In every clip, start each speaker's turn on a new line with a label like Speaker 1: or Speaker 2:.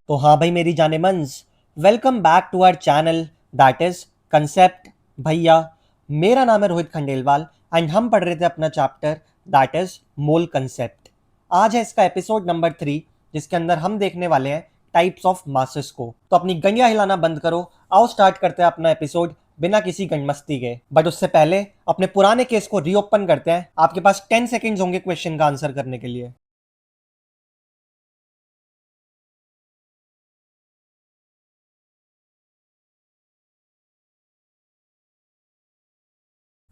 Speaker 1: तो हाँ भाई मेरी जाने मंस, welcome back to our channel that is concept. भैया मेरा नाम है रोहित खंडेलवाल एंड हम पढ़ रहे थे अपना chapter that is mole concept. आज है इसका एपिसोड नंबर 3 जिसके अंदर हम देखने वाले हैं टाइप्स ऑफ मासेस को। तो अपनी गंडियां हिलाना बंद करो, आओ स्टार्ट करते हैं अपना एपिसोड बिना किसी गंडमस्ती के। बट उससे पहले अपने पुराने केस को रीओपन करते हैं। आपके पास 10 सेकेंड्स होंगे क्वेश्चन का आंसर करने के लिए।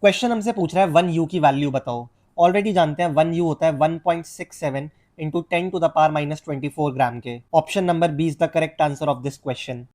Speaker 1: क्वेश्चन हमसे पूछ रहा है 1 U की वैल्यू बताओ। ऑलरेडी जानते हैं 1 U होता है 1.67 into 10 to the power -24 gram के। Option number B is the correct answer of this question.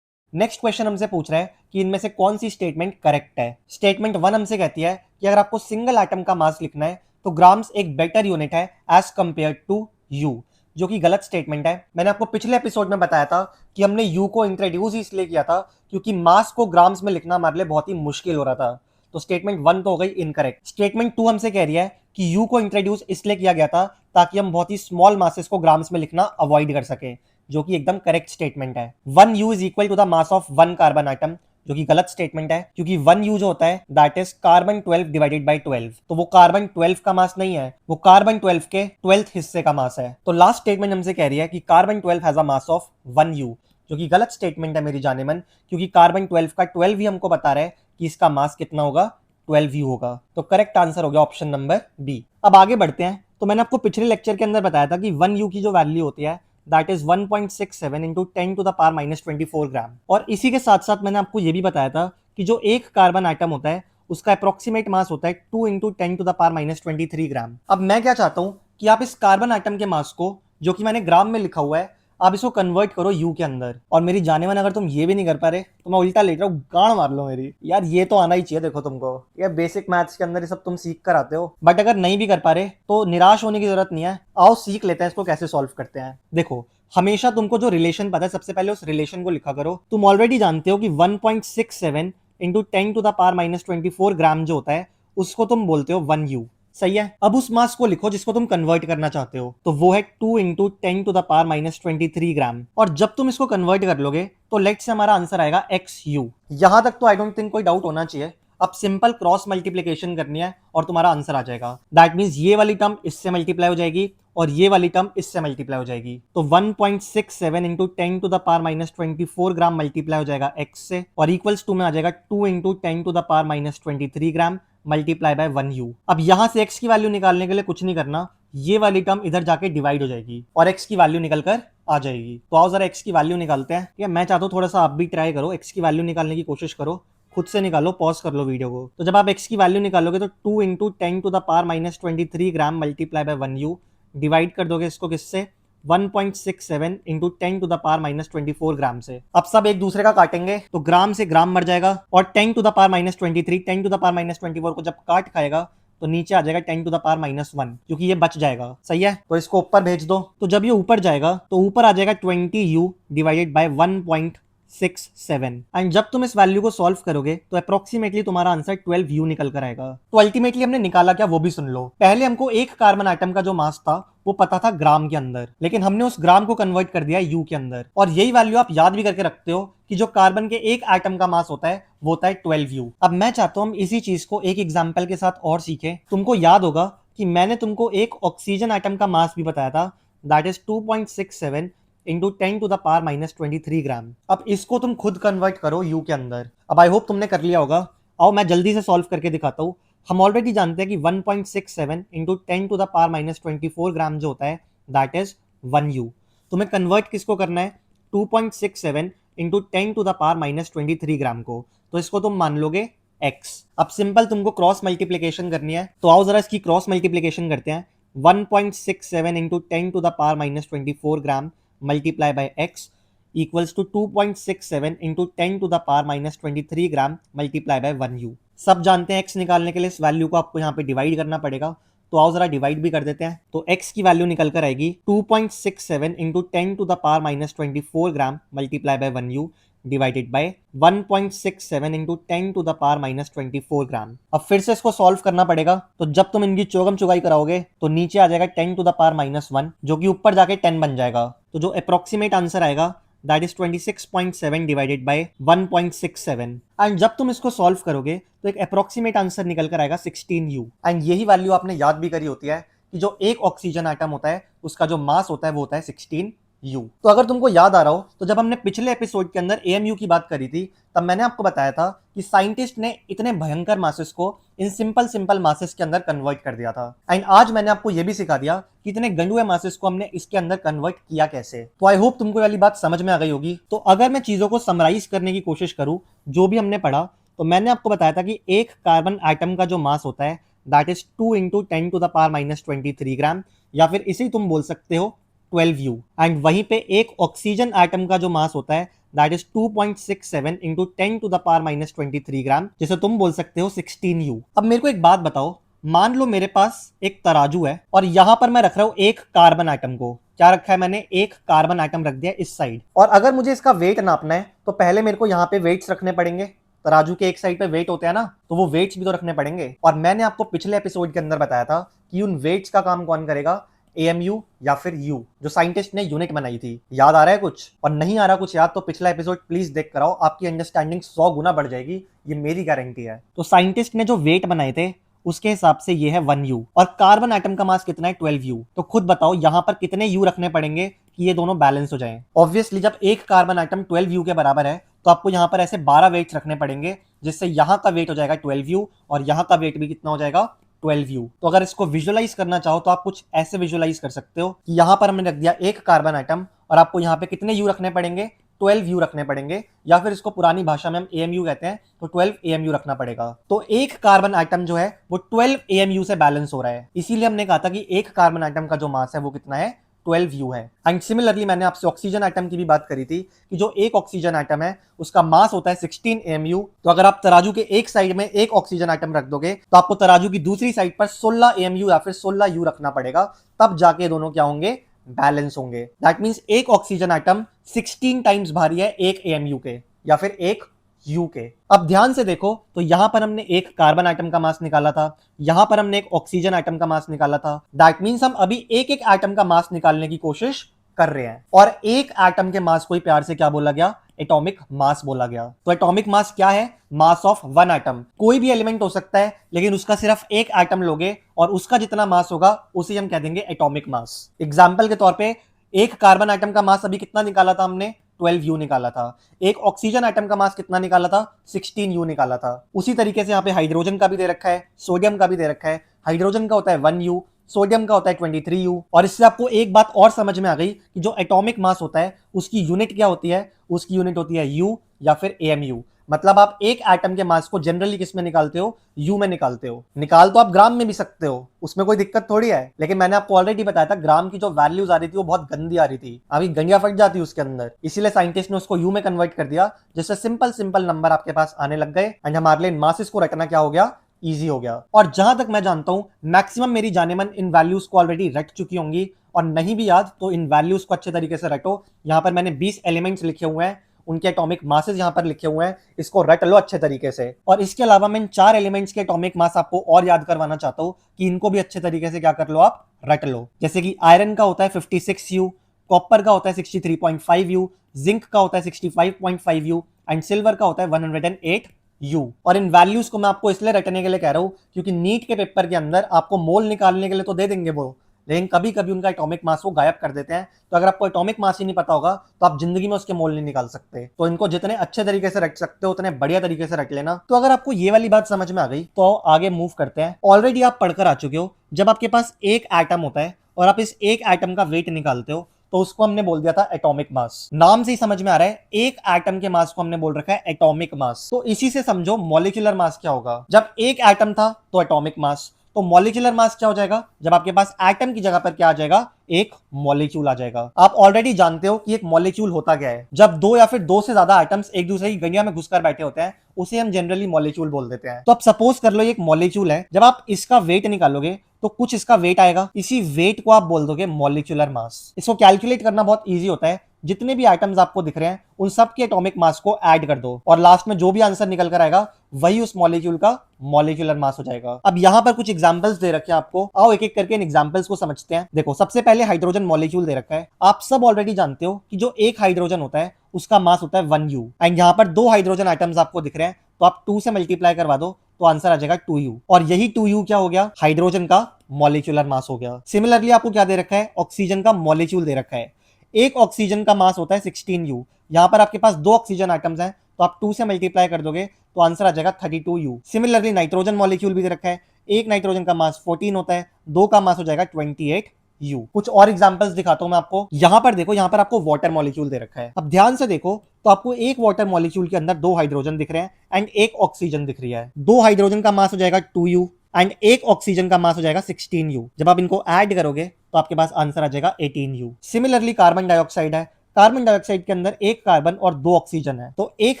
Speaker 1: Next question हमसे पूछ रहा है कि इनमें से कौन सी स्टेटमेंट करेक्ट है। स्टेटमेंट 1 हमसे कहती है कि अगर आपको सिंगल एटम का मास लिखना है तो ग्राम्स एक बेटर यूनिट है एज कंपेयर टू यू, जो कि गलत स्टेटमेंट है। मैंने आपको पिछले एपिसोड में बताया था कि हमने यू को इंट्रोड्यूस इसलिए किया था क्योंकि मास को ग्राम्स में लिखना हमारे लिए बहुत ही मुश्किल हो रहा था। तो स्टेटमेंट 1 तो हो गई इनकरेक्ट। स्टेटमेंट 2 हमसे कह रही है कि यू को इंट्रोड्यूस इसलिए किया गया था ताकि हम बहुत ही स्मॉल मासेस को ग्राम्स में लिखना अवॉइड कर सके, जो कि एकदम करेक्ट स्टेटमेंट है। 1 U is equal to the mass of 1 carbon atom, जो कि गलत स्टेटमेंट है क्योंकि 1 U जो होता है that is carbon 12 divided by 12। तो वो कार्बन 12 का मास नहीं है, वो कार्बन 12 के 12th हिस्से का मास है। तो लास्ट स्टेटमेंट हमसे कह रही है कि carbon 12 has a mass of 1 U, जो कि गलत स्टेटमेंट है मेरी जाने मन, क्योंकि कार्बन 12 का 12 ही हमको बता रहा है कि इसका मास कितना होगा, 12U होगा। तो करेक्ट आंसर हो गया ऑप्शन नंबर बी। अब आगे बढ़ते हैं। तो मैंने आपको पिछले लेक्चर के अंदर बताया था कि 1 U की जो वैल्यू होती है that is 1.67 into 10 to the power -24 ग्राम। और इसी के साथ साथ मैंने आपको यह भी बताया था कि जो एक कार्बन आइटम होता है उसका अप्रोक्सीमेट मास होता है 2 इंटू 10 to the power -23 ग्राम। अब मैं क्या चाहता हूं कि आप इस कार्बन आइटम के मास को, जो कि मैंने ग्राम में लिखा हुआ है, आप इसको कन्वर्ट करो यू के अंदर। और मेरी जाने मन, अगर तुम ये भी नहीं कर पा रहे तो मैं उल्टा लेट रहा हूँ, गाड़ मार लो मेरी। यार ये तो आना ही चाहिए, देखो तुमको ये बेसिक मैथ्स के अंदर ये सब तुम सीख कर आते हो। बट अगर नहीं भी कर पा रहे तो निराश होने की जरूरत नहीं है, आओ सीख लेते हैं इसको कैसे सॉल्व करते हैं। देखो, हमेशा तुमको जो रिलेशन पता है सबसे पहले उस रिलेशन को लिखा करो। तुम ऑलरेडी जानते हो कि 1.67 इंटू 10 to the power -24 ग्राम जो होता है उसको तुम बोलते हो 1 U। सही है। अब उस मास को लिखो जिसको तुम कन्वर्ट करना चाहते हो, तो वो है 2 इंटू 10 to the power -23 ग्राम। और जब तुम इसको कन्वर्ट कर लोगे तो लेट से हमारा आंसर आएगा XU। यहां तक तो आई डोंट थिंक कोई डाउट होना चाहिए। अब सिंपल क्रॉस मल्टीप्लीकेशन करनी है और तुम्हारा आंसर आ जाएगा। दैट मीन्स ये वाली टर्म इससे मल्टीप्लाई हो जाएगी और ये वाली टर्म इससे मल्टीप्लाई हो जाएगी। तो 1.67 into 10 to the power -24 gram multiply हो जाएगा x से और इक्वल्स टू में आ जाएगा 2 into 10 to the power -23 gram multiply by 1U। अब यहां से x की वैल्यू निकालने के लिए कुछ नहीं करना, ये वाली टर्म इधर जाके डिवाइड हो जाएगी और x की वैल्यू निकल कर आ जाएगी। तो आओ जरा x की वैल्यू निकालते हैं। या मैं चाहता हूँ थोड़ा सा आप भी ट्राई करो, x की वैल्यू निकालने की कोशिश करो, खुद से निकालो, पॉज कर लो वीडियो को। तो जब आप x की वैल्यू निकालोगे तो 2 into 10 to the power -23 gram multiply by 1U, divide कर दोगे इसको किससे, 1.67 इंटू 10 to the power -24 ग्राम से। अब सब एक दूसरे का काटेंगे तो ग्राम से ग्राम मर जाएगा और 10 to the power -23 10 to the power -24 को जब काट खाएगा तो नीचे आ जाएगा 10 to the power -1, क्योंकि ये बच जाएगा। सही है, तो इसको ऊपर भेज दो। तो जब ये ऊपर जाएगा तो ऊपर आ जाएगा 20U डिवाइडेड बाय 1.67। एंड जब तुम इस वैल्यू को सॉल्व करोगे तो अप्रोक्सीमेटली तुम्हारा आंसर 12U निकल कर आएगा। तो अल्टीमेटली हमने निकाला क्या वो भी सुन लो। पहले हमको एक कार्बन आइटम का जो मास था वो पता था ग्राम के अंदर, लेकिन हमने उस ग्राम को कन्वर्ट कर दिया यू के अंदर। और यही वैल्यू आप याद भी करके रखते हो कि जो कार्बन के एक एटम का मास होता है वो होता है 12U। अब मैं चाहता हूं हम इसी चीज को एक एग्जांपल के साथ और सीखें। तुमको याद होगा कि मैंने तुमको एक ऑक्सीजन एटम का मास भी बताया था, that is 2.67 into 10 to the power -23 ग्राम। अब इसको तुम खुद कन्वर्ट करो यू के अंदर। अब आई होप तुमने कर लिया होगा। आओ मैं जल्दी से सॉल्व करके दिखाता हूँ। हम ऑलरेडी जानते हैं कि 1.67 इंटू 10 to the power -24 ग्राम जो होता है दैट इज 1U। तुम्हें कन्वर्ट किसको करना है, 2.67 इंटू 10 to the power -23 ग्राम को। तो इसको तुम मान लोगे x। अब सिंपल तुमको क्रॉस मल्टीप्लीकेशन करनी है, तो आओ जरा इसकी क्रॉस मल्टीप्लीकेशन करते हैं। 1.67 into 10 to the power -24 gram multiply by x equals to 2.67 into 10 to the power -23 gram multiply by 1U। सब जानते हैं x निकालने के लिए इस वैल्यू को आपको यहाँ पे डिवाइड करना पड़ेगा। तो आओ जरा डिवाइड भी कर देते हैं। तो x की वैल्यू निकल कर आएगी 2.67 into 10 to the power -24 gram multiply by 1U divided by 1.67 into 10⁻⁻24 ग्राम। अब फिर से इसको सॉल्व करना पड़ेगा, तो जब तुम इनकी चौगम चुगाई कराओगे तो नीचे आ जाएगा 10⁻⁻1 जो कि ऊपर जाके 10 बन जाएगा। तो जो अप्रोक्सीमेट आंसर आएगा that is 26.7 divided by 1.67। And जब तुम इसको सॉल्व करोगे तो एक अप्रोक्सीमेट आंसर निकल कर आएगा 16U। एंड यही वैल्यू आपने याद भी करी होती है कि जो एक ऑक्सीजन एटम होता है उसका जो मास होता है वो होता है 16U। तो अगर तुमको याद आ रहा हो तो जब हमने पिछले एपिसोड के अंदर AMU की बात करी थी तब मैंने आपको बताया था कि साइंटिस्ट ने इतने भयंकर मासेस को इन सिंपल सिंपल मासेस के अंदर कन्वर्ट कर दिया था। एंड आज मैंने आपको यह भी सिखा दिया कि इतने गंदुए मासेस को हमने इसके अंदर कन्वर्ट किया कैसे। तो आई होप तुमको वाली बात समझ में आ गई होगी। तो अगर मैं चीजों को समराइज करने की कोशिश करूं जो भी हमने पढ़ा, तो मैंने आपको बताया था कि एक कार्बन एटम का जो मास होता है दैट इज 2 इंटू 10⁻⁻23 ग्राम, या फिर इसे तुम बोल सकते हो 12U। एंड वहीं पे एक ऑक्सीजन एटम का जो मास होता है दैट इज 2.67 इंटू 10⁻⁻23 ग्राम, जिसे तुम बोल सकते हो 16U। अब मेरे को एक बात बताओ, मान लो मेरे पास एक तराजू है और यहां पर मैं रख रहा हूं एक कार्बन एटम को। क्या रखा है मैंने? एक कार्बन एटम रख दिया इस साइड। और अगर मुझे इसका वेट नापना है तो पहले मेरे को यहाँ पे वेट्स रखने पड़ेंगे। तराजू के एक साइड पे वेट होते हैं ना, तो वो वेट्स भी तो रखने पड़ेंगे। और मैंने आपको पिछले एपिसोड के अंदर बताया था कि उन वेट्स का काम कौन करेगा? AMU या फिर U, जो साइंटिस्ट ने यूनिट बनाई थी। याद आ रहा है कुछ? और नहीं आ रहा कुछ याद तो पिछला एपिसोड प्लीज देख कर आओ, आपकी अंडरस्टैंडिंग 100 गुना बढ़ जाएगी, ये मेरी गारंटी है। तो साइंटिस्ट ने जो वेट बनाए थे उसके हिसाब से ये है 1U, और कार्बन एटम का मास कितना है? 12U। तो खुद बताओ यहाँ पर कितने U रखने पड़ेंगे कि ये दोनों बैलेंस हो जाएं। ऑब्वियसली जब एक कार्बन एटम 12U के बराबर है तो आपको यहाँ पर ऐसे 12 वेट्स रखने पड़ेंगे, जिससे यहाँ का वेट हो जाएगा 12U और यहाँ का वेट भी कितना हो जाएगा? 12U। तो अगर इसको विजुअलाइज करना चाहो तो आप कुछ ऐसे विजुअलाइज कर सकते हो कि यहाँ पर हमने रख दिया एक कार्बन एटम और आपको यहाँ पे कितने U रखने पड़ेंगे? 12U रखने पड़ेंगे, या फिर इसको पुरानी भाषा में हम AMU कहते हैं, तो 12 AMU रखना पड़ेगा। तो एक कार्बन एटम जो है वो 12 AMU से बैलेंस हो रहा है। इसीलिए हमने कहा था कि एक कार्बन एटम का जो मास है वो कितना है? 12U है। एंड सिमिलरली मैंने आपसे ऑक्सीजन एटम की भी बात करी थी कि जो एक ऑक्सीजन एटम है उसका मास होता है 16 AMU। तो अगर आप तराजू के एक साइड में एक ऑक्सीजन एटम रख दोगे तो आपको तराजू की दूसरी साइड पर 16 AMU या फिर 16U रखना पड़ेगा, तब जाके दोनों क्या होंगे? बैलेंस होंगे। दैट मीन्स एक ऑक्सीजन एटम 16 टाइम्स भारी है एक AMU के या फिर एक U के। अब ध्यान से देखो तो यहां पर हमने एक कार्बन एटम का मास निकाला था, यहां पर हमने एक ऑक्सीजन एटम का मास निकाला था। दैट मीन्स हम अभी एक एक एटम का मास निकालने की कोशिश कर रहे हैं, और एक एटम के मास को ही प्यार से क्या बोला गया? एटॉमिक मास बोला गया। तो एटॉमिक मास क्या है? मास ऑफ वन एटम। कोई भी एलिमेंट हो सकता है, लेकिन उसका सिर्फ एक एटम लोगे और उसका जितना मास होगा उसे हम कह देंगे एटॉमिक मास। एग्जाम्पल के तौर पे एक कार्बन एटम का मास अभी कितना निकाला था हमने? 12U निकाला था। एक ऑक्सीजन एटम का मास कितना निकाला था? 16U निकाला था। उसी तरीके से यहाँ पे हाइड्रोजन का भी दे रखा है, सोडियम का भी दे रखा है। हाइड्रोजन का होता है 1U, सोडियम का होता है 23U। और इससे आपको एक बात और समझ में आ गई कि जो एटॉमिक मास होता है उसकी यूनिट क्या होती है? उसकी यूनिट होती है U या फिर AMU। मतलब आप एक एटम के मास को जनरली किस में निकालते हो? U में निकालते हो। निकाल तो आप ग्राम में भी सकते हो, उसमें कोई दिक्कत थोड़ी है, लेकिन मैंने आपको ऑलरेडी बताया था ग्राम की जो वैल्यूज आ रही थी वो बहुत गंदी आ रही थी, अभी गंडिया फट जाती उसके अंदर। इसीलिए साइंटिस्ट ने उसको U में कन्वर्ट कर दिया, जिससे सिंपल सिंपल नंबर आपके पास आने लग गए एंड हमारे लिए मासेस को रखना क्या हो गया? इजी हो गया। और जहां तक मैं जानता हूं मैक्सिमम मेरी जानेमन इन वैल्यूज को ऑलरेडी रट चुकी होंगी, और नहीं भी याद तो इन वैल्यूज को अच्छे तरीके से रटो। यहां पर मैंने 20 एलिमेंट्स लिखे हुए हैं, उनके एटॉमिक मासेस यहां पर लिखे हुए हैं, इसको रट लो अच्छे तरीके से। और इसके अलावा मैं इन 4 एलिमेंट्स के एटॉमिक मास आपको और याद करवाना चाहता हूं कि इनको भी अच्छे तरीके से क्या कर लो? आप रट लो। जैसे कि आयरन का होता है 56U, कॉपर का होता है 63.5U, जिंक का होता है 65.5U एंड सिल्वर का होता है 108U। और इन वैल्यूज को मैं आपको इसलिए रटने के लिए कह रहा हूं क्योंकि नीट के पेपर के अंदर आपको मोल निकालने के लिए तो दे देंगे वो, लेकिन कभी कभी उनका एटॉमिक मास वो गायब कर देते हैं। तो अगर आपको एटॉमिक मास ही नहीं पता होगा तो आप जिंदगी में उसके मोल नहीं निकाल सकते। तो इनको जितने अच्छे तरीके से रट सकते हो उतने बढ़िया तरीके से रट लेना। तो अगर आपको ये वाली बात समझ में आ गई तो आगे मूव करते हैं। ऑलरेडी आप पढ़कर आ चुके हो, जब आपके पास एक एटम होता है और आप इस एक एटम का वेट निकालते हो तो उसको हमने बोल दिया था एटॉमिक मास। नाम से ही समझ में आ रहा है एक एटम के मास को हमने बोल रखा है एटॉमिक मास। तो इसी से समझो मॉलिक्यूलर मास क्या होगा। जब एक एटम था तो एटॉमिक मास, तो मॉलिक्यूलर मास क्या हो जाएगा? जब आपके पास एटम की जगह पर क्या आ जाएगा? एक मॉलिक्यूल आ जाएगा। आप ऑलरेडी जानते हो कि एक मॉलिक्यूल होता क्या है। जब दो या फिर दो से ज्यादा एटम्स एक दूसरे की गठिया में घुसकर बैठे होते हैं उसे हम जनरली मॉलिक्यूल बोल देते हैं। तो अब सपोज कर लो एक मॉलिक्यूल है, जब आप इसका वेट निकालोगे तो कुछ इसका वेट आएगा, इसी वेट को आप बोल दोगे मॉलिक्यूलर मास। इसको कैलकुलेट करना बहुत ईजी होता है। जितने भी आइटम्स आपको दिख रहे हैं उन सब के एटॉमिक मास को ऐड कर दो और लास्ट में जो भी आंसर निकल कर आएगा वही उस मॉलिक्यूल का मॉलिक्यूलर मास हो जाएगा। अब यहाँ पर कुछ एग्जांपल्स दे रखे हैं आपको, आओ एक एक करके इन एग्जांपल्स को समझते हैं। देखो सबसे पहले हाइड्रोजन मॉलिक्यूल दे रखा है। आप सब ऑलरेडी जानते हो कि जो एक हाइड्रोजन होता है उसका मास होता है 1U एंड यहाँ पर 2 हाइड्रोजन आइटम्स आपको दिख रहे हैं तो आप 2 से मल्टीप्लाई करवा दो तो आंसर आ जाएगा 2U और यही 2U क्या हो गया, हाइड्रोजन का मॉलिक्यूलर मास हो गया। सिमिलरली आपको क्या दे रखा है, ऑक्सीजन का मॉलिक्यूल दे रखा है। एक ऑक्सीजन का मास होता है 16U। यहाँ पर आपके पास 2 ऑक्सीजन आइटम्स हैं तो आप 2 से मल्टीप्लाई कर दोगे तो आंसर आ जाएगा 32U। सिमिलरली नाइट्रोजन मॉलिक्यूल भी दे रखा है। एक नाइट्रोजन का मास 14 होता है, 2 का मास हो जाएगा 28U। कुछ और एग्जांपल्स दिखाता हूं मैं आपको। यहां पर देखो, यहां पर आपको वाटर मॉलिक्यूल दे रखा है। अब ध्यान से देखो तो आपको एक वाटर मॉलिक्यूल के अंदर 2 हाइड्रोजन दिख रहे हैं एंड एक ऑक्सीजन दिख रही है। 2 हाइड्रोजन का मास हो जाएगा 2U एंड एक ऑक्सीजन का मास हो जाएगा 16U। जब आप इनको ऐड करोगे तो आपके पास आंसर आ जाएगा 18U। सिमिलरली कार्बन डाइऑक्साइड है। कार्बन डाइऑक्साइड के अंदर एक कार्बन और 2 ऑक्सीजन है तो एक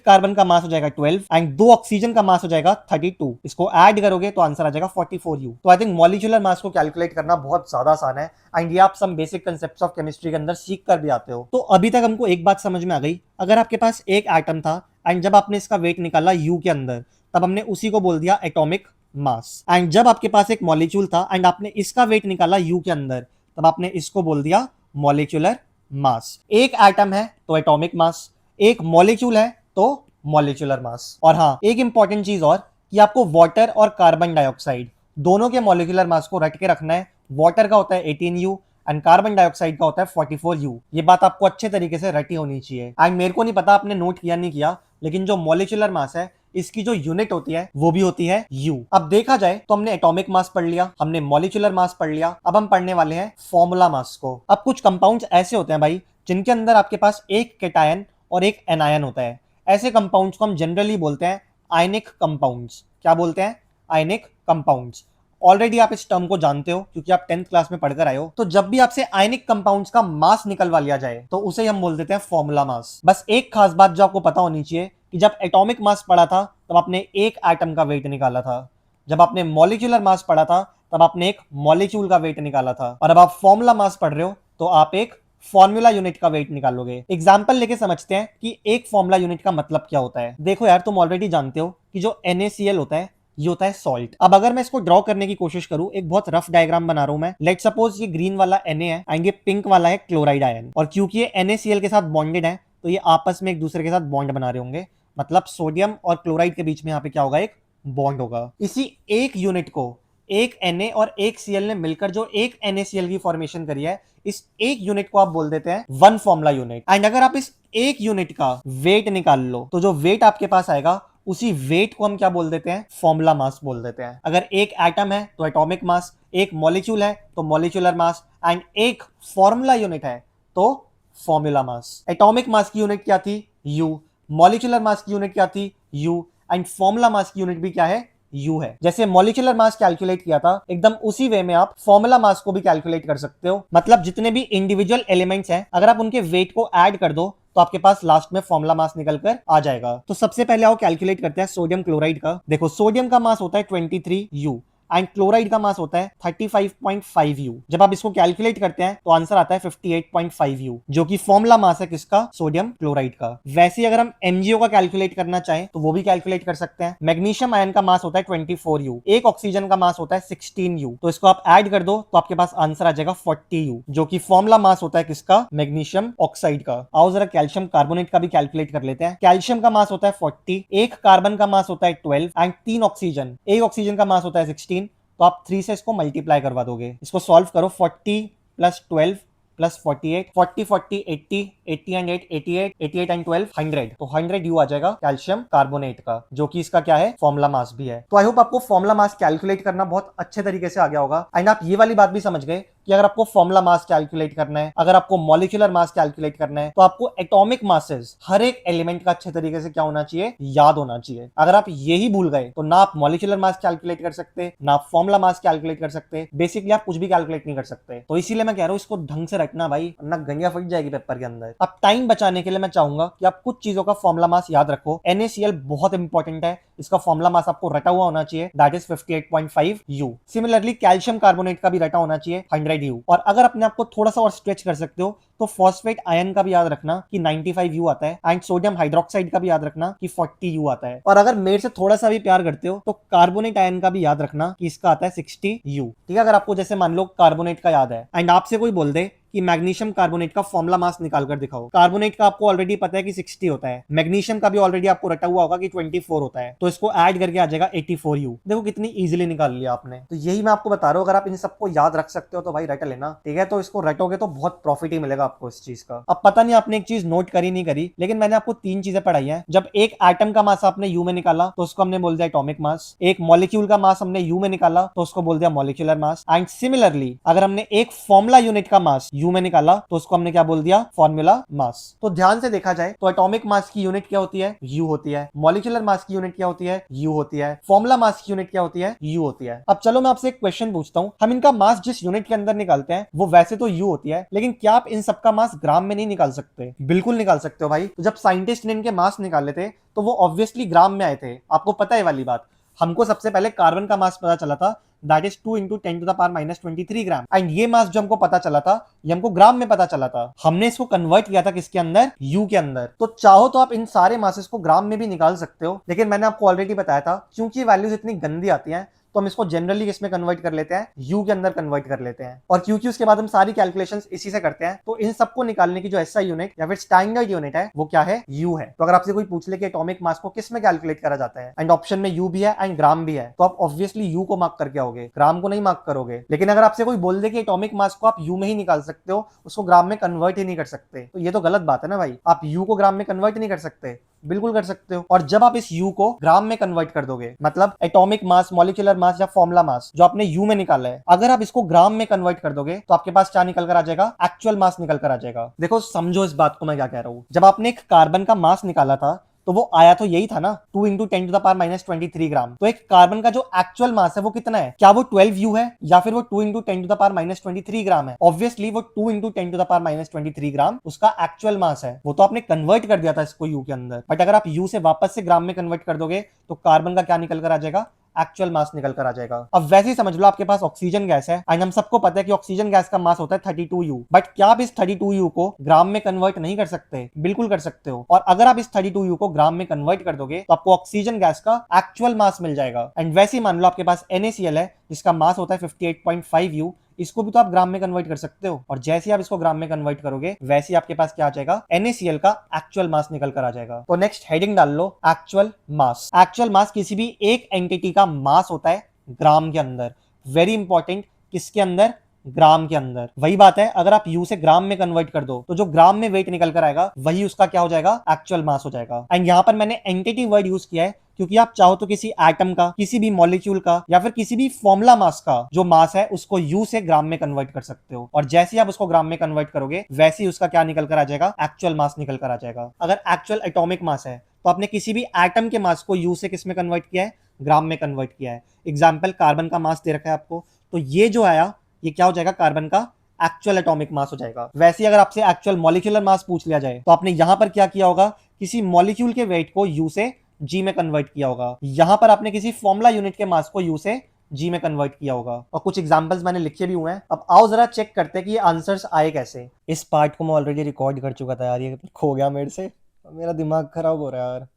Speaker 1: कार्बन का मास हो जाएगा 12 एंड 2 ऑक्सीजन का मास हो जाएगा 32। इसको ऐड करोगे तो आंसर आ जाएगा 44U। तो आई थिंक मॉलिक्यूलर मास को कैलकुलेट करना बहुत ज्यादा आसान है एंड ये आप some basic concepts of chemistry के अंदर सीख कर भी आते हो। तो अभी तक हमको एक बात समझ में आ गई, अगर आपके पास एक एटम था एंड जब आपने इसका वेट निकाला U के अंदर तब हमने उसी को बोल दिया एटॉमिक मास एंड जब आपके पास एक मॉलिक्यूल था एंड आपने इसका वेट निकाला U के अंदर तब आपने इसको बोल दिया मॉलिक्यूलर मास। एक एटम है तो एटॉमिक मास, एक मॉलिक्यूल है तो मॉलिक्यूलर मास। और हाँ, एक इंपॉर्टेंट चीज और कि आपको वाटर और कार्बन डाइऑक्साइड दोनों के मॉलिक्यूलर मास को रट के रखना है। वाटर का होता है 18U एंड कार्बन डाइऑक्साइड का होता है 44U। ये बात आपको अच्छे तरीके से रटी होनी चाहिए एंड मेरे को नहीं पता आपने नोट किया नहीं किया, लेकिन जो मॉलिक्यूलर मास है इसकी जो यूनिट होती है वो भी होती है U। अब देखा जाए तो हमने एटॉमिक मास पढ़ लिया, हमने मॉलिक्यूलर मास पढ़ लिया, अब हम पढ़ने वाले हैं फॉर्मूला मास को। अब कुछ कंपाउंड्स ऐसे होते हैं भाई जिनके अंदर आपके पास एक केटायन और एक एनायन होता है। ऐसे कंपाउंड्स को हम जनरली बोलते हैं आयनिक कंपाउंड्स। क्या बोलते हैं? Ionic compounds. ऑलरेडी आप इस टर्म को जानते हो क्योंकि आप 10th क्लास में पढ़कर आए हो। तो जब भी आपसे आयनिक कंपाउंड्स का मास निकलवा लिया जाए तो उसे हम बोल देते हैं फॉर्मूला मास। बस एक खास बात जो आपको पता होनी चाहिए कि जब एटॉमिक मास पढ़ा था तब आपने एक एटम का वेट निकाला था, जब आपने मॉलिक्यूलर मास पढ़ा था तब आपने एक मॉलिक्यूल का वेट निकाला था, और अब आप फॉर्मूला मास पढ़ रहे हो तो आप एक फॉर्मूला यूनिट का वेट निकालोगे। एग्जाम्पल लेके समझते हैं कि एक फॉर्मूला यूनिट का मतलब क्या होता है। देखो यार, तुम ऑलरेडी जानते हो कि जो NaCl होता है ये होता है सॉल्ट। अब अगर मैं इसको ड्रॉ करने की कोशिश करूं, एक बहुत रफ डायग्राम बना रहा हूं मैं। लेट सपोज ये ग्रीन वाला Na है एंड ये पिंक वाला है क्लोराइड आयन, और क्योंकि ये NaCl के साथ बॉन्डेड है तो ये आपस में एक दूसरे के साथ बॉन्ड बना रहे होंगे, मतलब सोडियम और क्लोराइड के बीच में यहाँ पे क्या होगा, एक बॉन्ड होगा। इसी एक यूनिट को एक Na और एक Cl ने मिलकर जो एक NaCl की फॉर्मेशन करी है, इस एक यूनिट को आप बोल देते हैं वन फॉर्मूला यूनिट। एंड अगर आप इस एक यूनिट का वेट निकाल लो तो जो वेट आपके पास आएगा उसी वेट को हम क्या बोल देते हैं, फॉर्मूला मास बोल देते हैं। अगर एक एटम है तो एटॉमिक मास, एक मॉलिक्यूल है तो मॉलिक्यूलर मास, एंड एक फॉर्मूला यूनिट है तो फॉर्मूला मास। एटॉमिक मास की यूनिट क्या थी? U। मॉलिक्यूलर मास की यूनिट क्या थी? U। एंड फॉर्मूला मास की यूनिट भी क्या है? U है। जैसे मॉलिक्यूलर मास कैलकुलेट किया था, एकदम उसी वे में आप फॉर्मूला मास को भी कैलकुलेट कर सकते हो। मतलब जितने भी इंडिविजुअल एलिमेंट्स हैं, अगर आप उनके वेट को ऐड कर दो तो आपके पास लास्ट में फॉर्मूला मास निकल कर आ जाएगा। तो सबसे पहले आओ कैलकुलेट करते हैं सोडियम क्लोराइड का। देखो, सोडियम का मास होता है 23U एंड क्लोराइड का मास होता है 35.5U। जब आप इसको कैलकुलेट करते हैं तो आंसर आता है 58.5U, जो कि फॉर्मूला मास है किसका? सोडियम क्लोराइड का। वैसे ही अगर हम MgO का कैलकुलेट करना चाहें तो वो भी कैलकुलेट कर सकते हैं। मैग्नीशियम आयन का मास होता है 24U, एक ऑक्सीजन का मास होता है 16U, तो इसको आप ऐड कर दो तो आपके पास आंसर आ जाएगा 40U, जो कि फॉर्मूला मास होता है किसका? मैग्नीशियम ऑक्साइड का। आओ जरा कैल्शियम कार्बोनेट का भी कैलकुलेट कर लेते हैं। कैल्शियम का मास होता है 40, एक कार्बन का मास होता है 12 एंड 3 ऑक्सीजन, एक ऑक्सीजन का मास होता है 16, तो आप 3 से इसको मल्टीप्लाई करवा दोगे। इसको सॉल्व करो, 40 प्लस 12 प्लस 48, 40 40 80, 80 एंड 8 88, 88 एंड 12 100, तो 100U आ जाएगा कैल्शियम कार्बोनेट का, जो कि इसका क्या है? फॉर्मूला मास भी है। तो आई होप आपको फॉर्मूला मास कैलकुलेट करना बहुत अच्छे तरीके से आ गया होगा एंड आप ये वाली बात भी समझ गए कि अगर आपको फॉर्मूला मास कैलकुलेट करना है, अगर आपको मॉलिक्यूलर मास कैलकुलेट करना है, तो आपको एटॉमिक मासेस हर एक एलिमेंट का अच्छे तरीके से क्या होना चाहिए? याद होना चाहिए। अगर आप यही भूल गए तो ना आप मॉलिक्यूलर मास कैलकुलेट कर सकते, ना आप फॉर्मूला मास कैलकुलेट कर सकते, बेसिकली आप कुछ भी कैलकुलेट नहीं कर सकते। तो इसीलिए मैं कह रहा हूं इसको ढंग से रखना भाई, वरना गंजा फट जाएगी पेपर के अंदर। अब टाइम बचाने के लिए मैं चाहूंगा कि आप कुछ चीजों का फॉर्मूला मास याद रखो। NaCl बहुत इंपॉर्टेंट है इसका फॉर्मुला मास आपको रटा हुआ होना चाहिए, that is 58.5 U। Similarly calcium carbonate का भी रटा होना चाहिए 100 U। और अगर अपने आप को थोड़ा सा और स्ट्रेच कर सकते हो तो फॉस्फेट आयन का भी याद रखना कि 95 U आता है, एंड सोडियम हाइड्रोक्साइड का भी याद रखना कि 40 U आता है। और अगर मेरे से थोड़ा सा भी प्यार करते हो तो कार्बोनेट आयन का भी याद रखना कि इसका आता है 60 U। ठीक है, अगर आपको जैसे मान लो कार्बोनेट का याद है एंड आपसे कोई बोल दे कि मैग्नीशियम कार्बोनेट का फॉर्मुला मास निकाल कर दिखाओ। कार्बोनेट का आपको ऑलरेडी पता है कि 60 होता है, मैग्नीशियम का भी ऑलरेडी आपको रटा हुआ होगा कि 24 होता है, तो इसको ऐड करके आ जाएगा 84 U। देखो कितनी इजीली निकाल लिया आपने। तो यही मैं आपको बता रहा हूँ, अगर आप इन सबको याद रख सकते हो तो भाई रट लेना, ठीक है। तो इसको रटोगे तो बहुत प्रॉफिट ही मिलेगा आपको इस चीज का। अब पता नहीं आपने एक चीज नोट करी नहीं करी, लेकिन मैंने आपको 3 चीजें पढ़ाई है। जब एक एटम का मास आपने यू में निकाला तो उसको हमने बोल दिया एटॉमिक मास, एक मॉलिक्यूल का मास हमने यू में निकाला तो उसको बोल दिया मॉलिक्यूलर मास, एंड सिमिलरली अगर हमने एक फॉर्मुला यूनिट का मास यू में निकाला तो उसको हमने क्या बोल दिया, फॉर्मूला मास। तो ध्यान से देखा जाए तो एटॉमिक मास की यूनिट क्या होती है, यू होती है। मॉलिक्यूलर मास की यूनिट क्या होती है, यू होती है। फॉर्मूला मास की यूनिट क्या होती है, यू होती है। अब चलो मैं आपसे एक क्वेश्चन पूछता हूं, हम इनका मास जिस यूनिट के अंदर निकालते हैं वो वैसे तो यू होती है, लेकिन क्या आप इन सबका मास ग्राम में नहीं निकाल सकते? बिल्कुल निकाल सकते हो भाई। तो जब साइंटिस्ट ने इनके मास निकाले थे तो वो ऑब्वियसली ग्राम में आए थे, आपको पता है वाली बात। हमको सबसे पहले कार्बन का मास पता चला था, that is 2 into 10 to the power minus 23 gram, and ये मास जो हमको पता चला था ये हमको ग्राम में पता चला था। हमने इसको कन्वर्ट किया था किसके अंदर, यू के अंदर। तो चाहो तो आप इन सारे मासेस को ग्राम में भी निकाल सकते हो, लेकिन मैंने आपको ऑलरेडी बताया था क्योंकि वैल्यूज इतनी गंदी आती हैं तो हम इसको जनरली किसमें कन्वर्ट कर लेते हैं, यू के अंदर कन्वर्ट कर लेते हैं। और क्योंकि उसके बाद हम सारी कैलकुलेशंस इसी से करते हैं, तो इन सबको निकालने की जो एसआई यूनिट या फिर स्टैंडर्ड यूनिट है वो क्या है, यू है। तो अगर आपसे कोई पूछ ले कि एटॉमिक मास को किस में कैलकुलेट करा जाता है, एंड ऑप्शन में यू भी है एंड ग्राम भी है, तो आप ऑब्वियसली यू को मार्क करके आओगे, ग्राम को नहीं मार्क करोगे। लेकिन अगर आपसे कोई बोल दे कि एटॉमिक मास को आप यू में ही निकाल सकते हो, उसको ग्राम में कन्वर्ट ही नहीं कर सकते, तो ये तो गलत बात है ना भाई। आप यू को ग्राम में कन्वर्ट नहीं कर सकते, बिल्कुल कर सकते हो। और जब आप इस यू को ग्राम में कन्वर्ट कर दोगे, मतलब एटॉमिक मास, मॉलिक्यूलर मास या फॉर्मुला मास जो आपने यू में निकाला है, अगर आप इसको ग्राम में कन्वर्ट कर दोगे तो आपके पास क्या निकल कर आ जाएगा, एक्चुअल मास निकल कर आ जाएगा। देखो समझो इस बात को मैं क्या कह रहा हूं। जब आपने एक कार्बन का मास निकाला था तो वो आया तो यही था ना, 2 into 10 to the power minus 23 ग्राम। तो एक कार्बन का जो एक्चुअल मास है वो कितना है, क्या वो 12 U है या फिर वो 2 into 10 to the power minus 23 ग्राम है? ऑब्वियसली वो 2 into 10 to the power minus 23 ग्राम उसका एक्चुअल मास है। वो तो आपने कन्वर्ट कर दिया था इसको यू के अंदर, बट अगर आप यू से वापस से ग्राम में कन्वर्ट कर दोगे तो कार्बन का क्या निकल कर आ जाएगा, एक्चुअल मास निकल कर आ जाएगा। अब वैसे ही समझ लो आपके पास ऑक्सीजन गैस है एंड हम सबको पता है कि ऑक्सीजन गैस का मास होता है 32U, बट क्या आप इस 32U को ग्राम में कन्वर्ट नहीं कर सकते? बिल्कुल कर सकते हो। और अगर आप इस 32U को ग्राम में कन्वर्ट कर दोगे तो आपको ऑक्सीजन गैस का एक्चुअल मास मिल जाएगा। एंड वैसे ही मान लो आपके पास NaCl है जिसका मास होता है 58.5U, इसको भी तो आप ग्राम में कन्वर्ट कर सकते हो। और जैसे ही आप इसको ग्राम में कन्वर्ट करोगे वैसे ही आपके पास क्या आ जाएगा, NaCl का एक्चुअल मास निकल कर आ जाएगा। तो नेक्स्ट हेडिंग डाल लो, एक्चुअल मास। एक्चुअल मास किसी भी एक एंटिटी का मास होता है ग्राम के अंदर। वेरी इंपॉर्टेंट, किसके अंदर, ग्राम के अंदर। वही बात है, अगर आप यू से ग्राम में कन्वर्ट कर दो तो जो ग्राम में वेट निकल कर आएगा वही उसका क्या हो जाएगा, एक्चुअल मास हो जाएगा। एंड यहां पर मैंने एंटिटी वर्ड यूज किया है क्योंकि आप चाहो तो किसी एटम का, किसी भी मॉलिक्यूल का या फिर किसी भी फॉर्मुला मास का जो मास है उसको यू से ग्राम में कन्वर्ट कर सकते हो। और जैसे ही आप उसको ग्राम में कन्वर्ट करोगे वैसे ही उसका क्या निकल कर आ जाएगा, एक्चुअल मास निकल कर आ जाएगा। अगर एक्चुअल एटॉमिक मास है तो आपने किसी भी एटम के मास को यू से किस में कन्वर्ट किया है, ग्राम में कन्वर्ट किया है। एग्जाम्पल कार्बन का मास दे रखा है आपको, तो ये जो आया ये क्या हो जाएगा, कार्बन का एक्चुअल एटॉमिक मास हो जाएगा। वैसे ही अगर आपसे एक्चुअल मॉलिक्यूलर मास पूछ लिया जाए तो आपने यहां पर क्या किया होगा, किसी मॉलिक्यूल के वेट को यू से जी में कन्वर्ट किया होगा। यहां पर आपने किसी फॉर्मुला यूनिट के मास को यू से जी में कन्वर्ट किया होगा। और कुछ एग्जांपल्स मैंने लिखे भी हुए हैं। अब आओ जरा चेक करते हैं कि ये आंसर्स आए कैसे। इस पार्ट को मैं ऑलरेडी रिकॉर्ड कर चुका था यार, ये खो गया मेरे से, मेरा दिमाग खराब हो रहा है यार।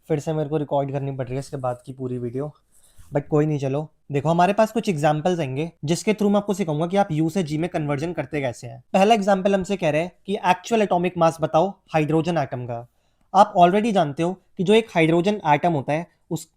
Speaker 1: फिर से मेरे को रिकॉर्ड करनी पड़ रही है इसके बाद की पूरी वीडियो, बट कोई नहीं। चलो देखो, हमारे पास कुछ एग्जांपल्स आएंगे जिसके थ्रू मैं आपको सिखाऊंगा कि आप यू से जी में कन्वर्जन करते कैसे हैं। पहला एग्जांपल हमसे कह रहे हैं कि एक्चुअल एटॉमिक मास बताओ हाइड्रोजन एटम का। आप ऑलरेडी जानते हो कि जो एक हाइड्रोजन एटम होता है उस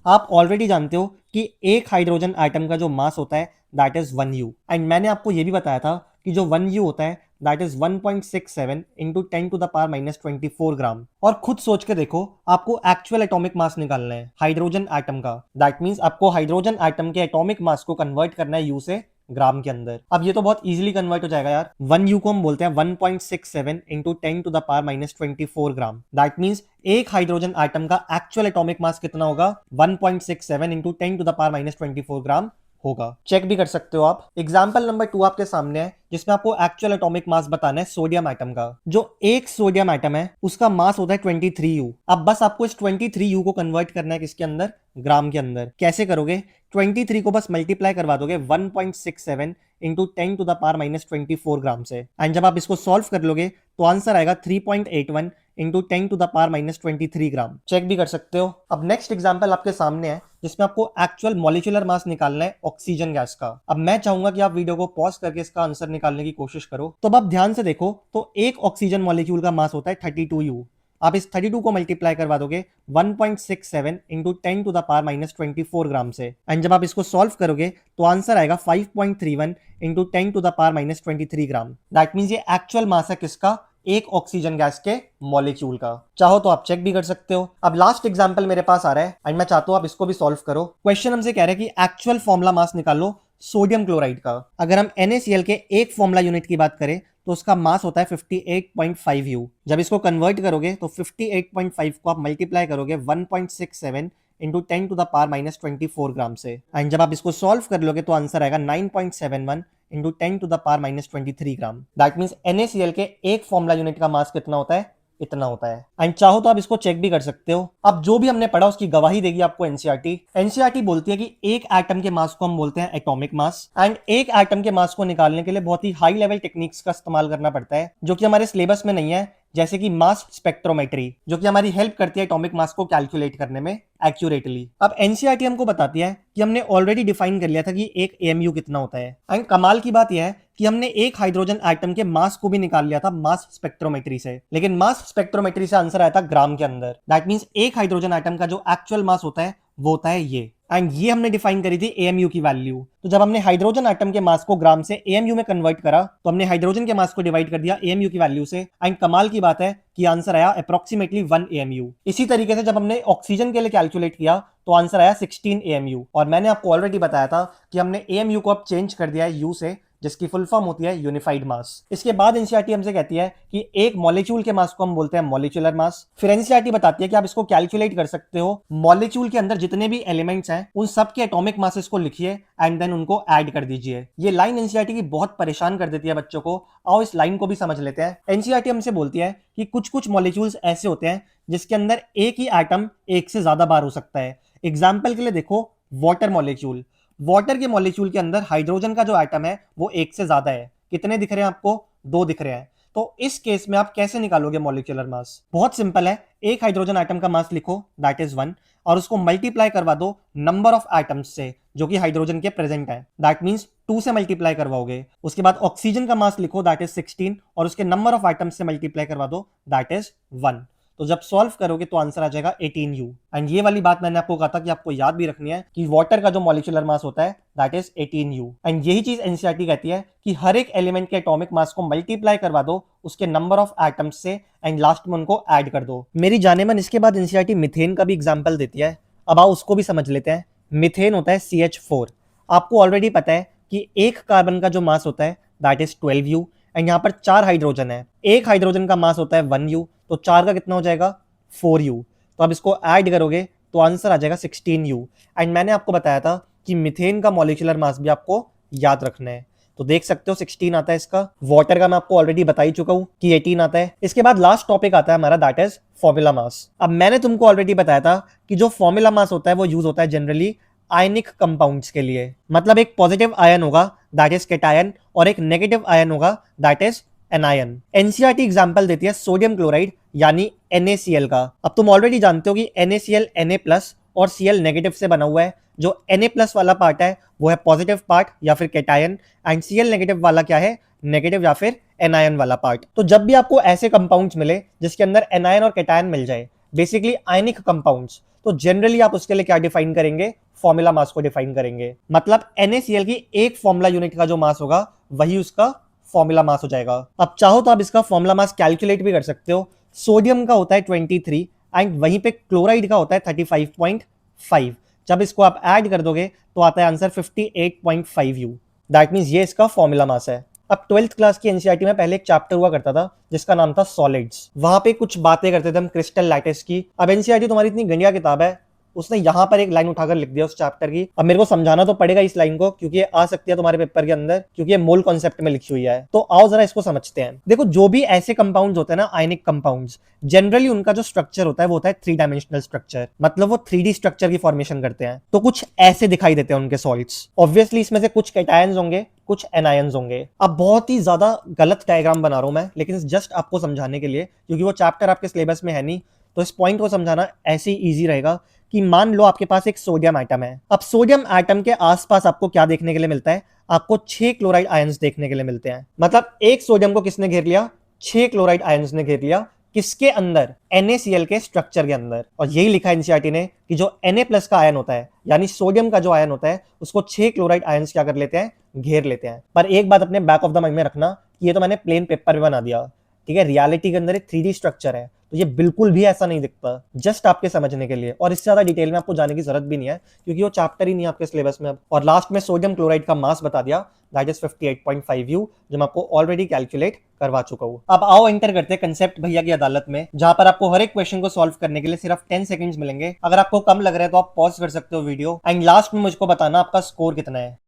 Speaker 1: आप ऑलरेडी जानते हो कि एक हाइड्रोजन एटम का जो मास होता है दैट इज 1U। एंड मैंने आपको यह भी बताया था कि जो 1U होता है that is 1.67 into 10 to the power minus 24 ग्राम। और खुद सोच के देखो, आपको एक्चुअल एटॉमिक मास निकालना है हाइड्रोजन एटम का, दैट मींस आपको हाइड्रोजन एटम के एटॉमिक मास को कन्वर्ट करना है यू से ग्राम के अंदर। अब ये तो बहुत इजीली कन्वर्ट हो जाएगा यार। 1U को हम बोलते हैं 1.67 into 10 to the power minus 24 gram. That means एक हाइड्रोजन एटम का एक्चुअल एटॉमिक मास कितना होगा, 1.67 into 10 to the power minus 24 ग्राम होगा। चेक भी कर सकते हो आप। एग्जाम्पल नंबर 2 आपके सामने है, जिसमें आपको एक्चुअल एटॉमिक मास बताना है सोडियम एटम का। जो एक सोडियम एटम है उसका मास होता है 23U। अब बस आपको इस 23U को कन्वर्ट करना है किसके अंदर, ग्राम के अंदर। कैसे करोगे, 23 को बस मल्टीप्लाई करवा दोगे 1.67 इंटू 10⁻⁻24 ग्राम से, एंड जब आप इसको सॉल्व कर लोगे तो आंसर आएगा 3.81 इंटू 10⁻⁻23 ग्राम। चेक भी कर सकते हो। अब नेक्स्ट एग्जांपल आपके सामने है, जिसमें आपको एक्चुअल मॉलिक्यूलर मास निकालना है ऑक्सीजन गैस का। अब मैं चाहूंगा कि आप वीडियो को पॉज करके इसका आंसर निकालने की कोशिश करो। तो अब आप ध्यान से देखो, तो एक ऑक्सीजन मॉलिक्यूल का मास होता है 32U। आप इस 32 को मल्टीप्लाई करवा दोगे 1.67 इंटू 10⁻⁻24 ग्राम से, एंड जब आप इसको सॉल्व करोगे तो आंसर आएगा 5.31 इंटू 10⁻⁻23 ग्राम। दैट मीन्स ये एक्चुअल मास है किसका, एक ऑक्सीजन गैस के मॉलिक्यूल का। चाहो तो आप चेक भी कर सकते हो। अब लास्ट एग्जांपल मेरे पास आ रहा है, एंड मैं चाहता हूं आप इसको भी सॉल्व करो। क्वेश्चन हमसे कह रहा है कि एक्चुअल फॉर्मूला मास निकालो सोडियम क्लोराइड का। अगर हम NaCl के एक फॉर्मूला यूनिट की बात करें तो उसका मास होता है 58.5U। जब इसको कन्वर्ट करोगे तो 58.5 को आप मल्टीप्लाई करोगे 1.67 इंटू 10⁻⁻24 ग्राम से, एंड जब आप इसको सॉल्व कर लोगे तो आंसर आएगा 9.71 into 10⁻⁻23 gram. That means NaCl के एक फॉर्मूला यूनिट का मास कितना होता है, इतना होता है। एंड चाहो तो आप इसको चेक भी कर सकते हो। अब जो भी हमने पढ़ा उसकी गवाही देगी आपको एनसीईआरटी। एनसीईआरटी बोलती है कि एक एटम के मास को हम बोलते हैं एटॉमिक मास, एंड एक एटम के मास को निकालने के लिए बहुत ही हाई लेवल टेक्निक्स का इस्तेमाल करना पड़ता है, जो कि हमारे सिलेबस में नहीं है, जैसे कि मास स्पेक्ट्रोमेट्री, जो कि हमारी हेल्प करती है एटॉमिक मास को कैलकुलेट करने में एक्यूरेटली। अब एनसीईआरटी हमको बताती है कि हमने ऑलरेडी डिफाइन कर लिया था कि एक एएमयू कितना होता है, एंड कमाल की बात यह है कि हमने एक हाइड्रोजन एटम के मास को भी निकाल लिया था मास स्पेक्ट्रोमेट्री से, लेकिन मास स्पेक्ट्रोमेट्री से आंसर आया था ग्राम के अंदर। दैट मींस एक हाइड्रोजन एटम का जो एक्चुअल मास होता है वो होता है ये, एंड ये हमने डिफाइन करी थी एएमयू की वैल्यू। तो जब हमने हाइड्रोजन एटम के मास को ग्राम से एएमयू में कन्वर्ट करा तो हमने हाइड्रोजन के मास को डिवाइड कर दिया एएमयू की वैल्यू से, एंड कमाल की बात है कि आंसर आया अप्रोक्सीमेटली 1 एएमयू। इसी तरीके से जब हमने ऑक्सीजन के लिए कैलकुलेट किया तो आंसर आया 16 एएमयू, और मैंने आपको ऑलरेडी बताया था कि हमने एएमयू को अब चेंज कर दिया है यू से, जिसकी फुल फॉर्म होती है यूनिफाइड मास। इसके बाद एनसीईआरटी हमसे कहती है कि एक मॉलिक्यूल के मास को हम बोलते हैं मॉलिक्यूलर मास। फिर एनसीईआरटी बताती है कि आप इसको कैलकुलेट कर सकते हो, मॉलिक्यूल के अंदर जितने भी एलिमेंट्स हैं उन सब के एटॉमिक मासेस को लिखिए एंड देन उनको ऐड कर दीजिए। ये लाइन एनसीईआरटी की बहुत परेशान कर देती है बच्चों को। आओ इस लाइन को भी समझ लेते हैं। एनसीईआरटी हमसे बोलती है कि कुछ कुछ मॉलिक्यूल्स ऐसे होते हैं जिसके अंदर एक ही एटम एक से ज्यादा बार हो सकता है। एग्जाम्पल के लिए देखो वाटर मॉलिक्यूल। वाटर के मॉलिक्यूल के अंदर हाइड्रोजन का जो एटम है वो एक से ज्यादा है। कितने दिख रहे हैं आपको, 2 दिख रहे हैं। तो इस केस में आप कैसे निकालोगे मॉलिक्यूलर मास? बहुत सिंपल है, एक हाइड्रोजन एटम का मास लिखो दैट इज 1, और उसको मल्टीप्लाई करवा दो नंबर ऑफ एटम्स से जो कि हाइड्रोजन के प्रेजेंट है, दैट मींस 2 से मल्टीप्लाई करवाओगे। उसके बाद ऑक्सीजन का मास लिखो दैट इज 16, और उसके नंबर ऑफ एटम्स से मल्टीप्लाई करवा दो दैट इज 1। तो जब सॉल्व करोगे तो आंसर आ जाएगा 18U। एंड ये वाली बात मैंने आपको कहा था कि आपको याद भी रखनी है कि वाटर का जो मॉलिक्यूलर मास होता है दैट इज 18U। एंड यही चीज एनसीईआरटी कहती है कि हर एक एलिमेंट के एटॉमिक मास को मल्टीप्लाई करवा दो उसके नंबर ऑफ एटम्स से, एंड लास्ट में उनको ऐड कर दो। मेरी जानेमन इसके बाद एनसीईआरटी मिथेन का भी एग्जाम्पल देती है। अब आओ उसको भी समझ लेते हैं। मिथेन होता है CH4। आपको ऑलरेडी पता है कि एक कार्बन का जो मास होता है दैट इज 12U, एंड यहाँ पर 4 हाइड्रोजन है। एक हाइड्रोजन का मास होता है 1U, तो 4 का कितना हो जाएगा 4U। तो अब इसको ऐड करोगे तो आंसर आ जाएगा 16U। एंड मैंने आपको बताया था कि मिथेन का मॉलिक्यूलर मास भी आपको याद रखना है। तो देख सकते हो 16 आता है इसका। वाटर का मैं आपको ऑलरेडी बता ही चुका हूं कि 18 आता है। इसके बाद लास्ट टॉपिक आता है हमारा दैट इज फॉर्मूला मास। अब मैंने तुमको ऑलरेडी बताया था कि जो फॉर्मूला मास होता है वो यूज होता है जनरली आयनिक कंपाउंड्स के लिए। मतलब एक पॉजिटिव आयन होगा दैट इज कैटायन, और एक नेगेटिव आयन होगा that is anion. NCERT example देती है सोडियम क्लोराइड यानी NaCl का। अब तुम ऑलरेडी जानते हो कि NaCl Na+ और Cl नेगेटिव से बना हुआ है। जो Na+ वाला पार्ट है वो है पॉजिटिव पार्ट या फिर कैटायन, एंड Cl नेगेटिव वाला क्या है, नेगेटिव या फिर एनायन वाला पार्ट। तो जब भी आपको ऐसे कंपाउंड्स मिले जिसके अंदर एनायन और कैटायन मिल जाए, बेसिकली आयनिक कंपाउंड्स, तो जनरली आप उसके लिए क्या डिफाइन करेंगे, फॉर्मूला मास को डिफाइन करेंगे। मतलब NaCl की एक फॉर्मूला यूनिट का जो मास होगा वही उसका फॉर्मूला मास हो जाएगा। अब चाहो तो आप इसका फॉर्मूला मास कैलकुलेट भी कर सकते हो। सोडियम का होता है 23 एंड वहीं पे क्लोराइड का होता है 35.5। जब इसको आप ऐड कर दोगे तो आता है आंसर 58.5U। दैट मींस ये इसका फॉर्मूला मास है। अब 12th क्लास की एनसीईआरटी में पहले एक चैप्टर हुआ करता था जिसका नाम था सॉलिड्स। वहां पे कुछ बातें करते थे हम क्रिस्टल लैटिस की। अब एनसीईआरटी तुम्हारी इतनी घटिया किताब है, उसने यहाँ पर एक लाइन उठाकर लिख दिया उस चैप्टर की। अब मेरे को समझाना तो पड़ेगा इस लाइन को, क्योंकि ये आ सकती है तुम्हारे पेपर के अंदर, क्योंकि ये मोल कॉन्सेप्ट में लिखी हुई है। तो आओ जरा इसको समझते हैं। देखो, जो भी ऐसे कंपाउंड्स होते हैं ना, आयनिक कंपाउंड्स, जनरली उनका जो स्ट्रक्चर होता है वो होता है 3 डायमेंशनल स्ट्रक्चर, मतलब वो 3D स्ट्रक्चर की फॉर्मेशन करते हैं। तो कुछ ऐसे दिखाई देते हैं उनके सॉलिड्स। ऑब्वियसली इसमें से कुछ कैटायंस होंगे, कुछ एनायंस होंगे। अब बहुत ही ज्यादा गलत डायग्राम बना रहा हूं मैं, लेकिन जस्ट आपको समझाने के लिए, क्योंकि वो चैप्टर आपके सिलेबस में है नहीं, तो इस पॉइंट को समझाना ऐसे ही ईजी रहेगा कि मान लो आपके पास एक सोडियम एटम है। अब सोडियम एटम के आसपास आपको क्या देखने के लिए मिलता है? आपको 6 क्लोराइड आयंस देखने के लिए मिलते हैं। मतलब एक सोडियम को किसने घेर लिया? 6 क्लोराइड आयंस ने घेर लिया। किसके अंदर? NaCl के स्ट्रक्चर के अंदर। और यही लिखा है एनसीईआरटी ने कि जो Na+ का आयन होता है, यानी सोडियम का जो आयन होता है, उसको 6 क्लोराइड आयंस क्या कर लेते हैं? घेर लेते हैं। पर एक बात अपने बैक ऑफ द माइंड में रखना कि ये तो मैंने प्लेन पेपर में बना दिया, ठीक है? रियलिटी के अंदर एक 3D स्ट्रक्चर है, तो ये बिल्कुल भी ऐसा नहीं दिखता। जस्ट आपके समझने के लिए, और इससे ज्यादा डिटेल में आपको जाने की जरूरत भी नहीं है, क्योंकि वो चैप्टर ही नहीं है आपके सिलेबस में अब। और लास्ट में सोडियम क्लोराइड का मास बता दिया, दैट इज 58.5 यू, जो मैं आपको ऑलरेडी कैलकुलेट करवा चुका हूं। अब आओ एंटर करते हैं कंसेप्ट भैया की अदालत में, जहां पर आपको हर एक क्वेश्चन को सॉल्व करने के लिए सिर्फ 10 सेकंड्स मिलेंगे। अगर आपको कम लग रहा है तो आप पॉज कर सकते हो वीडियो, एंड लास्ट में मुझको बताना आपका स्कोर कितना है।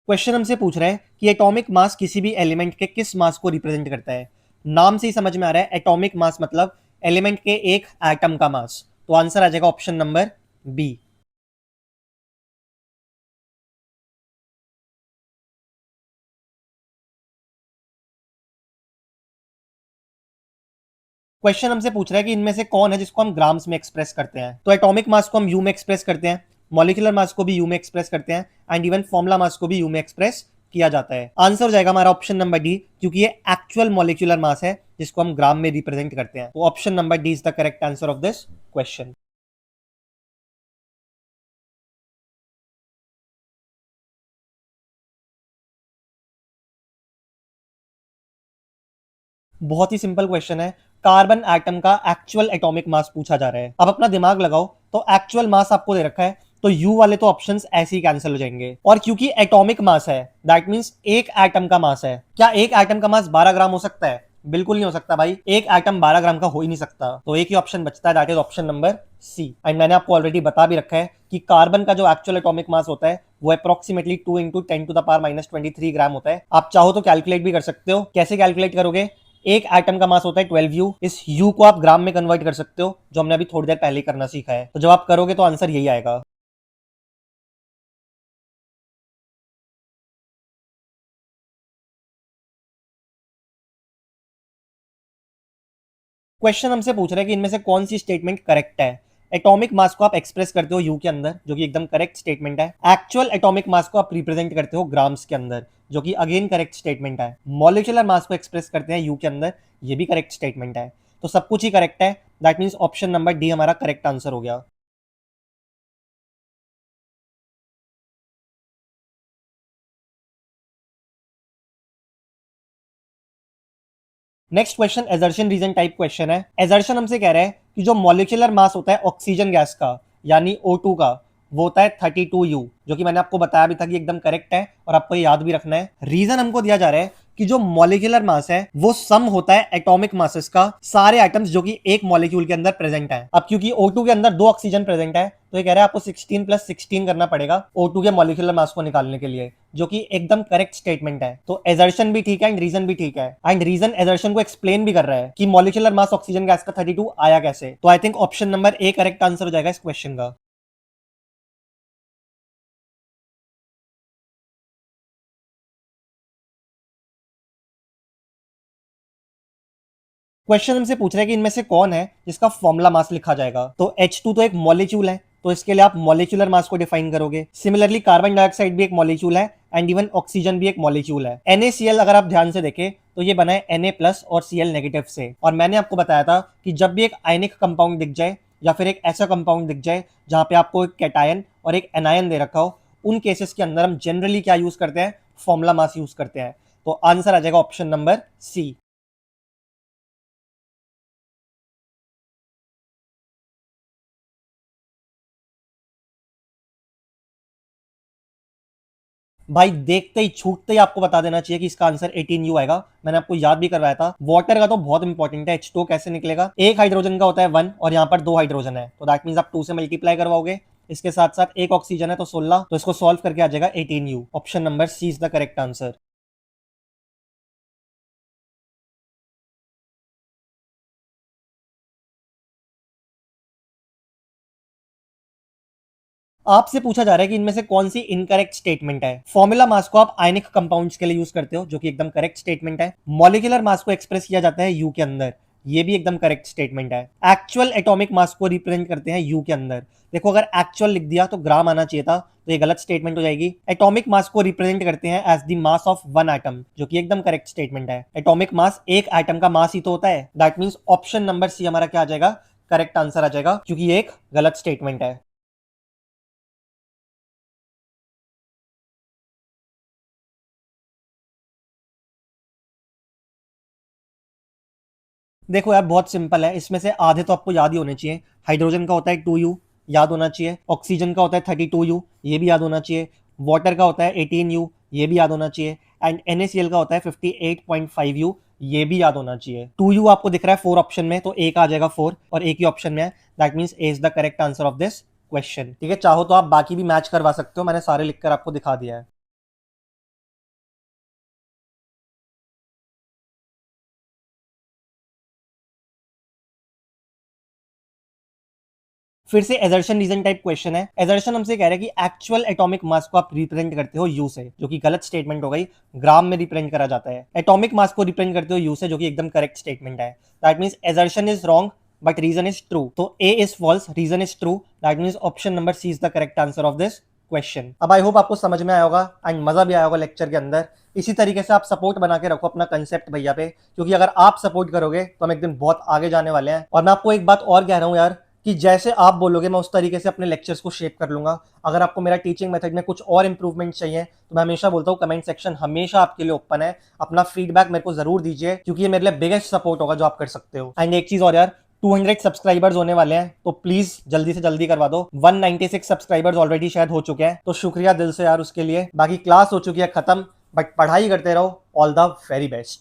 Speaker 1: क्वेश्चन हमसे पूछ रहा है कि एटॉमिक मास किसी भी एलिमेंट के किस मास को रिप्रेजेंट करता है। नाम से ही समझ में आ रहा है, एटॉमिक मास मतलब एलिमेंट के एक एटम का मास। तो आंसर आ जाएगा ऑप्शन नंबर बी। क्वेश्चन हमसे पूछ रहा है कि इनमें से कौन है जिसको हम ग्राम्स में एक्सप्रेस करते हैं। तो एटॉमिक मास को हम यू में एक्सप्रेस करते हैं, मॉलिक्यूलर मास को भी यू में एक्सप्रेस करते हैं, एंड इवन फॉर्मुला मास को भी यू में एक्सप्रेस किया जाता है। आंसर हो जाएगा हमारा ऑप्शन नंबर डी, क्योंकि ये एक्चुअल मॉलिक्यूलर मास है जिसको हम ग्राम में रिप्रेजेंट करते हैं। तो option number D is the correct answer of this question. बहुत ही सिंपल क्वेश्चन है। कार्बन एटम का एक्चुअल एटॉमिक मास पूछा जा रहा है। अब अपना दिमाग लगाओ, तो एक्चुअल मास आपको दे रखा है, तो यू वाले तो ऑप्शंस ऐसे ही कैंसिल हो जाएंगे। और क्योंकि एटॉमिक मास है, दैट मींस एक एटम का मास है। क्या एक एटम का मास 12 ग्राम हो सकता है? बिल्कुल नहीं हो सकता भाई, एक एटम 12 ग्राम का हो ही नहीं सकता। तो एक ही ऑप्शन बचता है, that is option number C. And मैंने आपको ऑलरेडी बता भी रखा है कि कार्बन का जो एक्चुअल एटॉमिक मास होता है वो अप्रोक्सीमेटली 2 × 10⁻⁻³ होता है। आप चाहो तो कैलकुलेट भी कर सकते हो। कैसे कैलकुलेट करोगे? एक एटम का मास होता है 12 यू, इस यू को आप ग्राम में कन्वर्ट कर सकते हो, जो हमने अभी थोड़ी देर पहले ही करना सीखा है। तो जब आप करोगे तो आंसर यही आएगा। क्वेश्चन हमसे पूछ रहा है कि इनमें से कौन सी स्टेटमेंट करेक्ट है। एटॉमिक मास को आप एक्सप्रेस करते हो यू के अंदर, जो कि एकदम करेक्ट स्टेटमेंट है। एक्चुअल एटॉमिक मास को आप रिप्रेजेंट करते हो ग्राम्स के अंदर, जो कि अगेन करेक्ट स्टेटमेंट है। मॉलिक्यूलर मास को एक्सप्रेस करते हैं यू के अंदर, ये भी करेक्ट स्टेटमेंट है। तो सब कुछ ही करेक्ट है, that means option number D हमारा करेक्ट आंसर हो गया। Next question assertion reason type question है। एजर्शन हमसे कह रहा है कि जो मॉलिक्यूलर मास होता है ऑक्सीजन गैस का, यानी O2 का, वो होता है 32 यू, जो कि मैंने आपको बताया भी था कि एकदम करेक्ट है, और आपको ये याद भी रखना है। रीजन हमको दिया जा रहा है कि जो मॉलिक्यूलर मास है वो सम होता है एटॉमिक मासेस का, सारे एटम्स जो कि एक मॉलिक्यूल के अंदर प्रेजेंट है। अब क्योंकि O2 के अंदर 2 ऑक्सीजन प्रेजेंट है, तो ये कह रहा है आपको 16 + 16 करना पड़ेगा O2 के मॉलिक्यूलर मास को निकालने के लिए, जो कि एकदम करेक्ट स्टेटमेंट है। तो एजर्शन भी ठीक है एंड रीजन भी ठीक है, एंड रीजन एजर्शन को एक्सप्लेन भी कर रहा है कि मॉलिक्यूलर मास ऑक्सीजन गैस का 32 आया कैसे। तो I think option number A correct answer हो जाएगा इस क्वेश्चन का। क्वेश्चन हमसे पूछ रहा है कि इनमें से कौन है जिसका फॉर्मुला मास लिखा जाएगा। तो H2 तो एक मॉलिक्यूल है, तो इसके लिए आप मॉलिक्यूलर मास को डिफाइन करोगे। सिमिलरली कार्बन डाइऑक्साइड भी एक मॉलिक्यूल है, एंड इवन ऑक्सीजन भी एक मॉलिक्यूल है। NaCl अगर आप ध्यान से देखें तो ये बना है Na+ और Cl नेगेटिव से। और मैंने आपको बताया था कि जब भी एक आयनिक कंपाउंड दिख जाए, या फिर एक ऐसा कंपाउंड दिख जाए जहां पे आपको एक कैटायन और एक एनायन दे रखा हो, उन केसेस के अंदर हम जनरली क्या यूज करते हैं? फॉर्मुला मास यूज करते हैं। तो आंसर आ जाएगा ऑप्शन नंबर सी। भाई देखते ही छूटते ही आपको बता देना चाहिए कि इसका आंसर 18U आएगा। मैंने आपको याद भी करवाया था। वाटर का तो बहुत इंपॉर्टेंट है, H2 कैसे निकलेगा, एक हाइड्रोजन का होता है 1 और यहाँ पर 2 हाइड्रोजन है, तो दैट मींस आप 2 से मल्टीप्लाई करवाओगे। इसके साथ साथ एक ऑक्सीजन है तो 16, तो इसको सॉल्व करके आ जाएगा 18U। Option number C is the correct answer. आपसे पूछा जा रहा है कि इनमें से कौन सी इनकरेक्ट स्टेटमेंट है। फॉर्मूला मास को आप आयनिक कंपाउंड्स के लिए यूज करते हो, जो कि एकदम करेक्ट स्टेटमेंट है। मॉलिक्यूलर मास को एक्सप्रेस किया जाता है यू के अंदर, ये भी एकदम करेक्ट स्टेटमेंट है। एक्चुअल एटॉमिक मास को रिप्रेजेंट करते हैं यू के अंदर। देखो अगर एक्चुअल लिख दिया तो ग्राम आना चाहिए था, तो ये गलत स्टेटमेंट हो जाएगी। एटॉमिक मास को रिप्रेजेंट करते हैं as the mass of one atom, जो कि एकदम करेक्ट स्टेटमेंट है। एटॉमिक मास एक एटम का मास ही तो होता है। That means option number C हमारा क्या आ जाएगा, करेक्ट आंसर आ जाएगा, क्योंकि ये एक गलत स्टेटमेंट है। देखो यार बहुत सिंपल है, इसमें से आधे तो आपको याद ही होने चाहिए। हाइड्रोजन का होता है 2U, याद होना चाहिए। ऑक्सीजन का होता है 32U, ये भी याद होना चाहिए। वाटर का होता है 18U, ये भी याद होना चाहिए। एंड NaCl का होता है 58.5U, ये भी याद होना चाहिए। 2U आपको दिख रहा है 4 ऑप्शन में, तो एक आ जाएगा 4 और एक ही ऑप्शन में है। That means A is the correct answer of this question. ठीक है, चाहो तो आप बाकी भी मैच करवा सकते हो, मैंने सारे लिखकर आपको दिखा दिया है। फिर से एजर्शन रीजन टाइप क्वेश्चन है। एजर्शन हमसे कह रहा है कि एक्चुअल एटॉमिक मास को आप रिप्रेजेंट करते हो यू से, जो कि गलत स्टेटमेंट हो गई। ग्राम में रिप्रेजेंट करा जाता है। एटॉमिक मास को रिप्रेजेंट करते हो यू से, जो कि एकदम करेक्ट स्टेटमेंट है। That means assertion is wrong but reason is true. तो A is false, reason is true. That means option number C is the correct answer of this question. अब I hope आपको समझ में आया होगा and मजा भी आया होगा लेक्चर के अंदर। इसी तरीके से आप सपोर्ट बना के रखो अपना कंसेप्ट भैया पे, क्योंकि अगर आप सपोर्ट करोगे तो हम एक दिन बहुत आगे जाने वाले हैं। और मैं आपको एक बात और कह रहा हूँ यार, कि जैसे आप बोलोगे मैं उस तरीके से अपने लेक्चर्स को शेप कर लूंगा। अगर आपको मेरा टीचिंग मेथड में कुछ और इंप्रूवमेंट चाहिए तो मैं हमेशा बोलता हूँ कमेंट सेक्शन हमेशा आपके लिए ओपन है। अपना फीडबैक मेरे को जरूर दीजिए, क्योंकि ये मेरे लिए बिगेस्ट सपोर्ट होगा जो आप कर सकते हो। एंड एक चीज और यार, 200 सब्सक्राइबर्स होने वाले हैं, तो प्लीज जल्दी से जल्दी करवा दो। 196 सब्सक्राइबर्स ऑलरेडी शायद हो चुके हैं, तो शुक्रिया दिल से यार उसके लिए। बाकी क्लास हो चुकी है खत्म, बट पढ़ाई करते रहो। All the very best.